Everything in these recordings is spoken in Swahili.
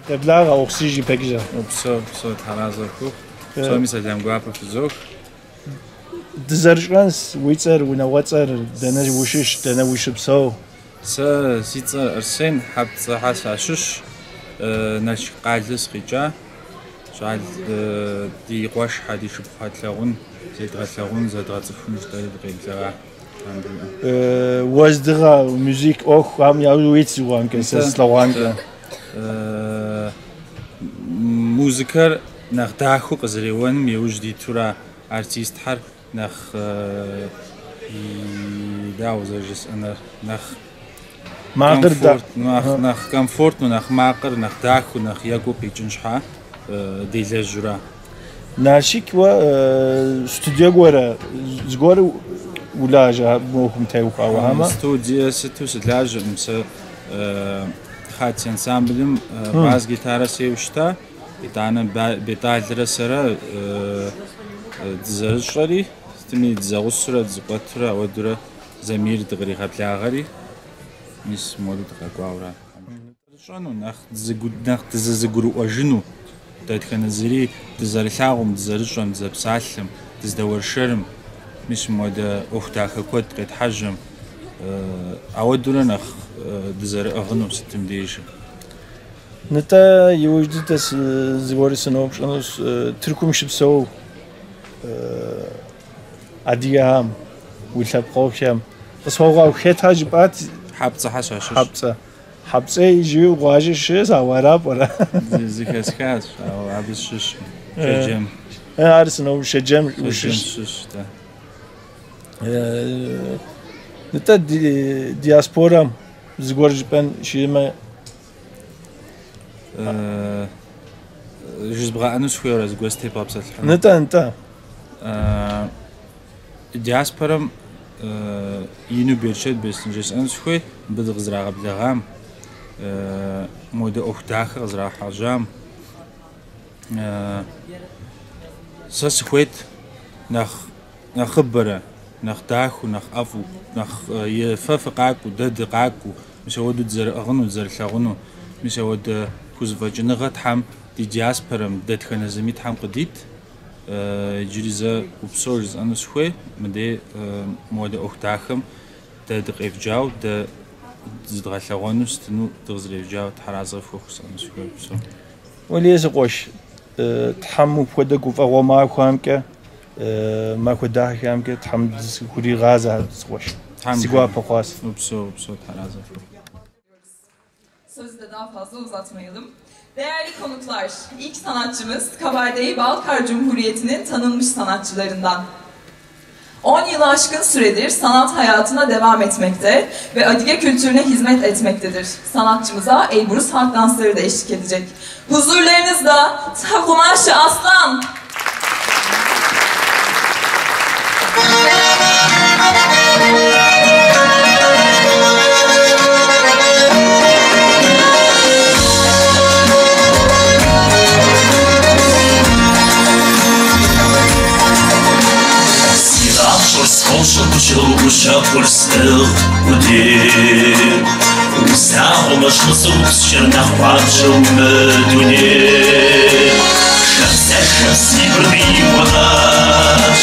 Deblağa oksijen pekja. Opso tarazakuk. So misalem guapa fizok. Dizarjans witzer una watzer dana wushish dana wishipso. Sa sitsa arsen habtsa hasashush nash qallis qija. Şal di qosh hadi shubhatlagun zedratlagun zedratsfun shtayqilra. Wazdira müzik ok am ya witzuan keseslawanka. Musiker nach dachu qazrewan mi wujdi tura artist har nach dawzajis ana nach maqir da nach komfort nach maqir nach dachu nach yago pijinshha dizajura nashik wa studio gora zgora ulaja mokum tayuqa wa hama studio situs laja msa خات ensemblem baz gitara sevişta bir tane betallara sara dzarshari stimi dzagusra dzqatra odura zamir dgri khatlagari mis modu tqaqawra shanu nakh dzgudnakh dzzguru ajnu tatkhana ziri dzarlagum dzarsham dzapsallam dzdawarsharm mis moda ukhtakha kot qithajm aodura nakh dizar ağınım sistem değişir. Neta yojdu tas zgorisin opşanus Türkümşip so adiyam wilhab qawsham tasawqa khetaj bat habtsa hashash habtsa jiu qaji shiz awara pora zikaskas aw abis shish şejem arsin o şejem shish da neta diaspora zgorjpen shima jizbra anus khuyora zgostep apsal neta diaspora yinu berchet besinjes anus khuy bidgzraga blagam moda okhtakh gzra hajam sas khwet nach khabara nach dachu nach afu nach yefafqaku dadqaku misawadu dzaragnu dzarlagnu misawad kuzvajnaga tham di diasporam dadkhana zami tham qadit jiriza upsorz anuskhwe mede moda okhtakham dadqevjaw da dzdralagnu stnu dzrevjaw tharazaf khus anuskhwe so وليز قوش تحمو فودك وفغوما خوامك ما كده هم که هم کوری غازه خوش سیگوا پخواست. Upso taraza. Sözü de daha fazla uzatmayalım. Değerli konuklar, ilk sanatçımız Kabardey Balkar Cumhuriyeti'nin tanınmış sanatçılarından. 10 yılı aşkın süredir sanat hayatına devam etmekte ve Adige kültürüne hizmet etmektedir. Sanatçımıza Elbrus halk dansları da eşlik edecek. Huzurlarınızda Takumaşı Aslan. Пульсных удел Усяху машнусу Чернах павшил медуне Шахсе шасибрный ваш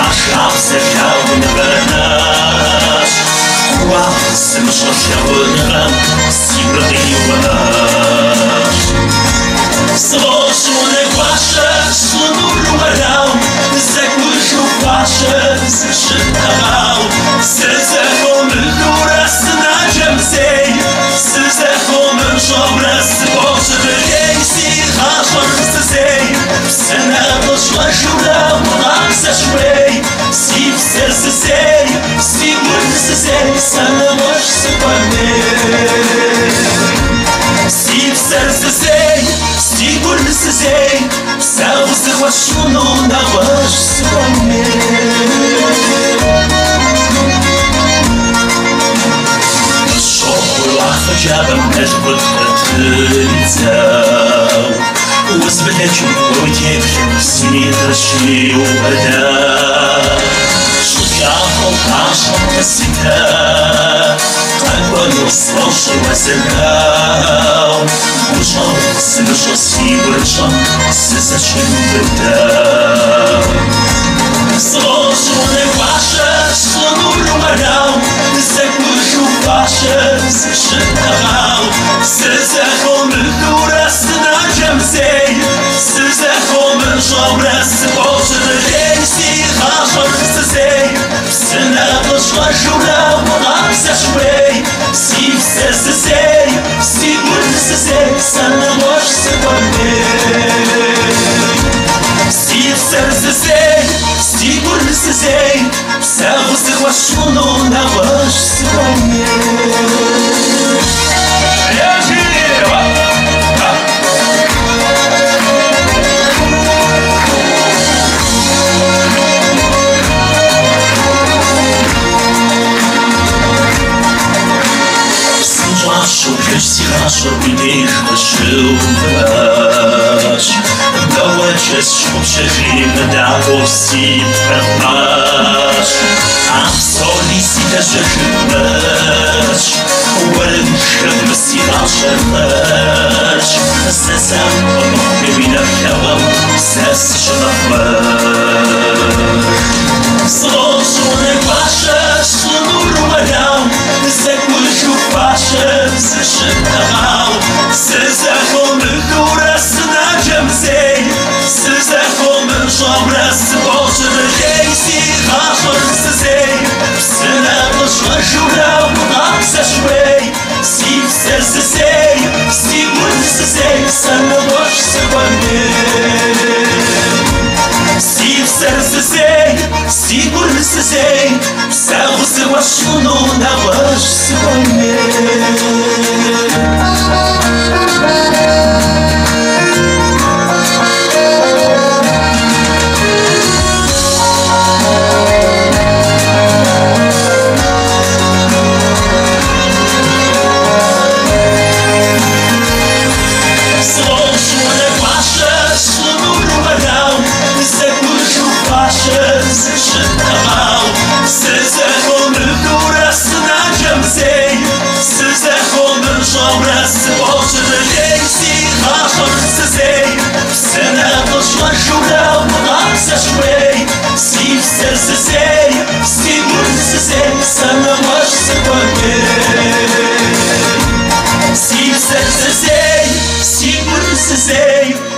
Ашахсе шавн ванаш Хуахсым шашавнрам Сибрный ваш Сложуны ваша Шлуну варам Закушу ваша Зашитавал Size homur durasına cemsey Size homur şobrası boşudur Eksi haşor sizey Sene boşla şura Muraksa şvey Siv sersizey Sivur sizey Sana boş sıkvaney Siv sersizey Sivur sizey Savuzı hoşunu Na boş sıkvaney Jabam mezbut khatlizaw Uzbelaju wajib sini tashi ubada Shuja'u qasham kasita Слушай, Василькау, ушел, слышал, сибирчал, зачем ты Сложный ваша, слону умолял, закушу ваша, зашитал, сызахомы курас на джамзей, сызахомы жобрас, божий день, сихашор сызей, сынабл шлажура, мулам зашвей, сивсе сызей, сигур сызей, санамош сыбаней. Сивсе сызей, сигур сызей, вся воздыхвашуну на ваш сыбаней. Хорошо мне хвашил врач Давай честь, чтоб шахрина дало сит прапаш Абсоли сита шахрinaч Уэлэн шахрина сита шахрач Сесам помог меня хавам Сес шахрах Сложный ваша, шлану румалял Закушу ваша, зашитал Сызахомы курас на джамзей Сызахомы жобрас божий день Сихашор сызей Сынабл шлажура мулам зашвей Сивсе сызей, сигур сызей Санабош сыбаней Сивсе сызей, сигур сызей Вся воздыхвашуну на ваш сыбаней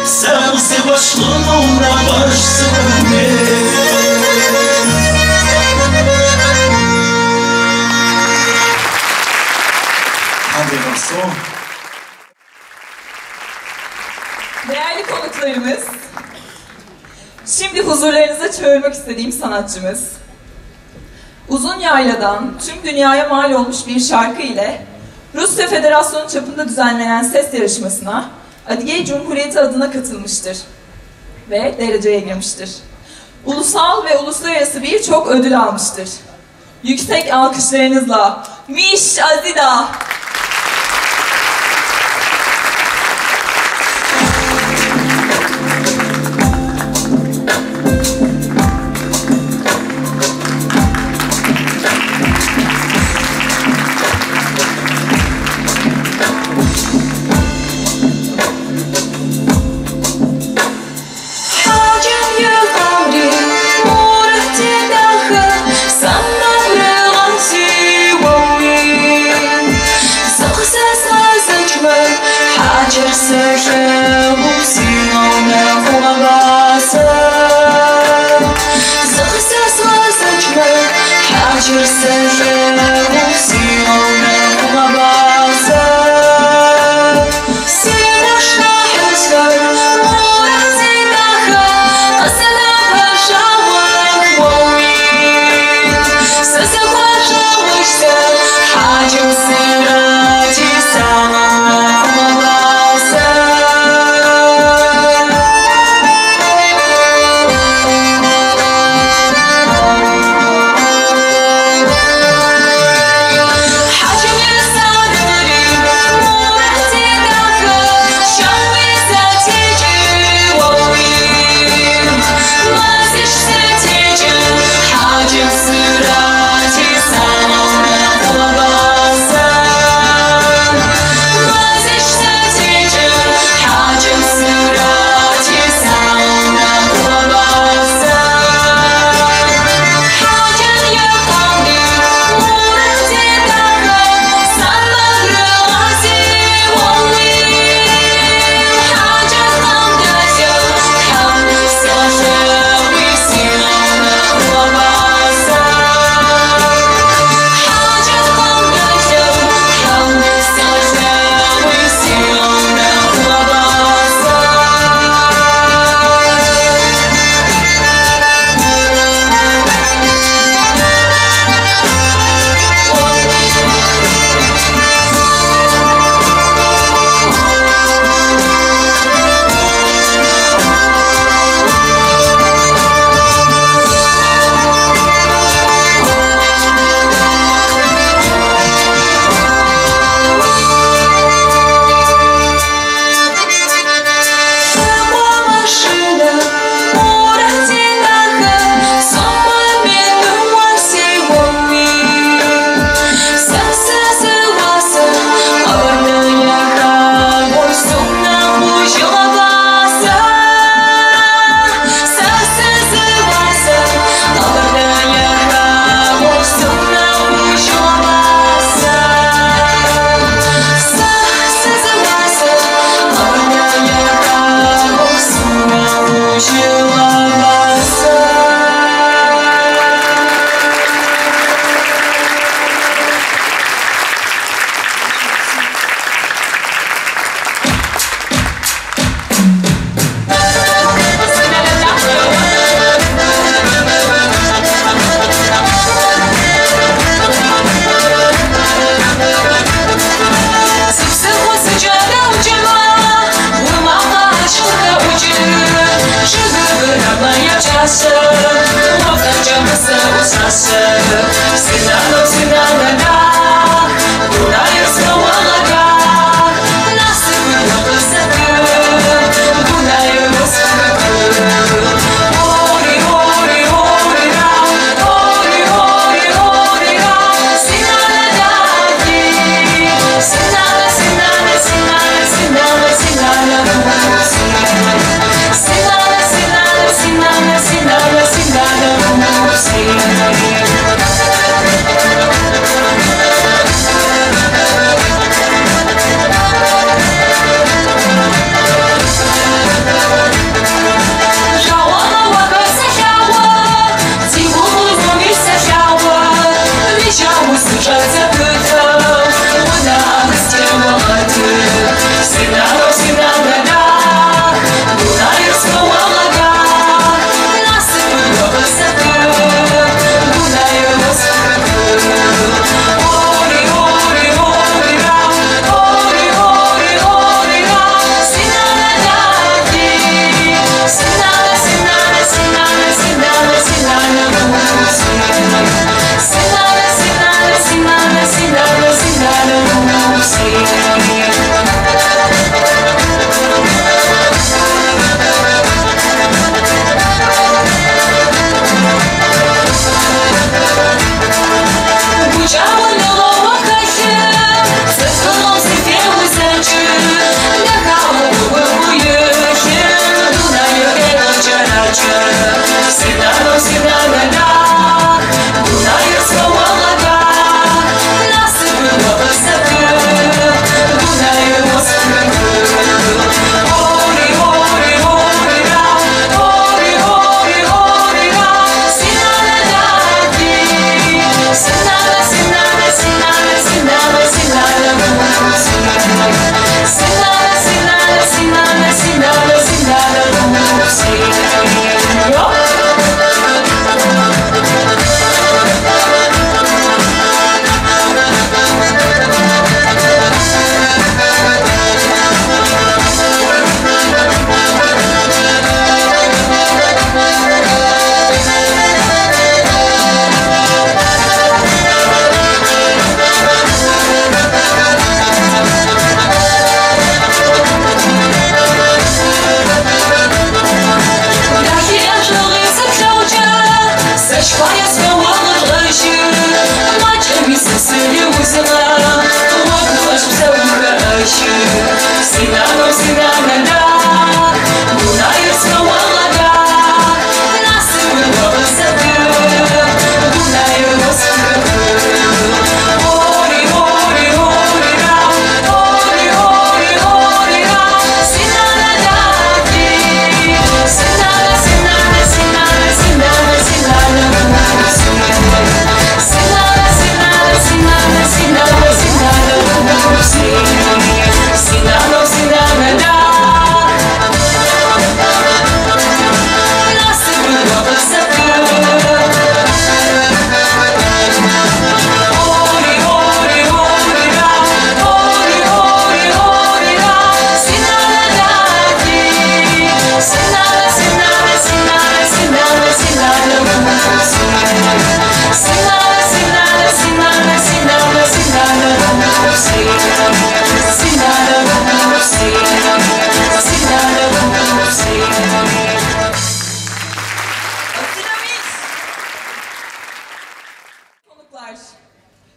Сам се вошло на ваш сборник. Değerli konuklarımız, şimdi huzurlarınıza çağırmak istediğim sanatçımız, Uzun Yayla'dan tüm dünyaya mal olmuş bir şarkı ile Rusya Federasyonu çapında düzenlenen ses yarışmasına Adige Cumhuriyeti adına katılmıştır ve dereceye girmiştir. Ulusal ve uluslararası birçok ödül almıştır. Yüksek alkışlarınızla Mish Azida.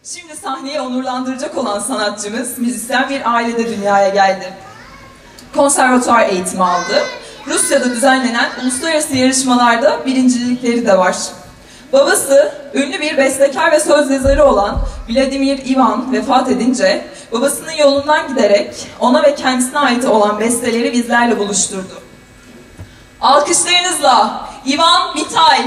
Şimdi sahneyi onurlandıracak olan sanatçımız müzisyen bir ailede dünyaya geldi. Konservatuvar eğitimi aldı. Rusya'da düzenlenen uluslararası yarışmalarda birincilikleri de var. Babası, ünlü bir bestekar ve söz yazarı olan Vladimir Ivan vefat edince, babasının yolundan giderek ona ve kendisine ait olan besteleri bizlerle buluşturdu. Alkışlarınızla Ivan Vitay.